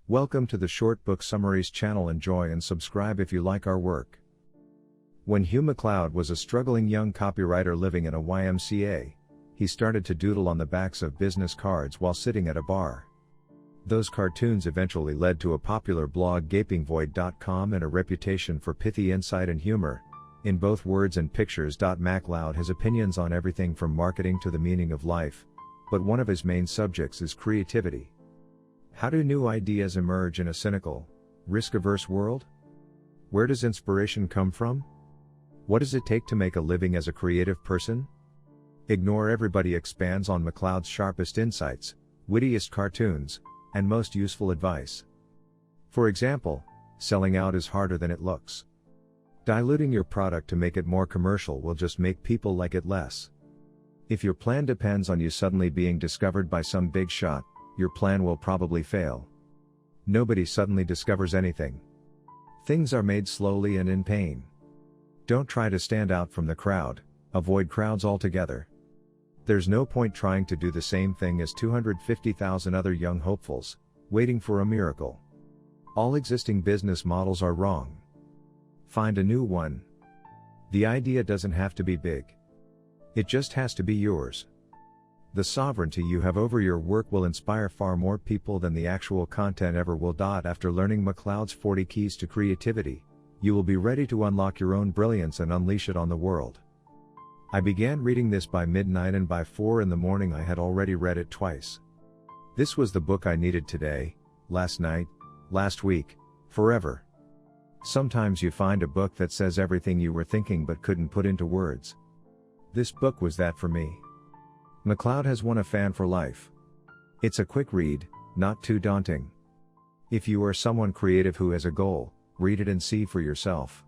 Welcome to the Short Book Summaries channel. Enjoy and subscribe if you like our work. When Hugh MacLeod was a struggling young copywriter living in a YMCA, he started to doodle on the backs of business cards while sitting at a bar. Those cartoons eventually led to a popular blog, gapingvoid.com, and a reputation for pithy insight and humor. In both words and pictures.MacLeod has opinions on everything from marketing to the meaning of life, but one of his main subjects is creativity. How do new ideas emerge in a cynical, risk-averse world? Where does inspiration come from? What does it take to make a living as a creative person? Ignore Everybody expands on MacLeod's sharpest insights, wittiest cartoons, and most useful advice. For example, selling out is harder than it looks. Diluting your product to make it more commercial will just make people like it less. If your plan depends on you suddenly being discovered by some big shot, your plan will probably fail. Nobody suddenly discovers anything. Things are made slowly and in pain. Don't try to stand out from the crowd, avoid crowds altogether. There's no point trying to do the same thing as 250,000 other young hopefuls, waiting for a miracle. All existing business models are wrong. Find a new one. The idea doesn't have to be big. It just has to be yours. The sovereignty you have over your work will inspire far more people than the actual content ever will. After learning MacLeod's 40 keys to creativity, you will be ready to unlock your own brilliance and unleash it on the world. I began reading this by midnight, and by 4 in the morning I had already read it twice. This was the book I needed today, last night, last week, forever. Sometimes you find a book that says everything you were thinking but couldn't put into words. This book was that for me. MacLeod has won a fan for life. It's a quick read, not too daunting. If you are someone creative who has a goal, read it and see for yourself.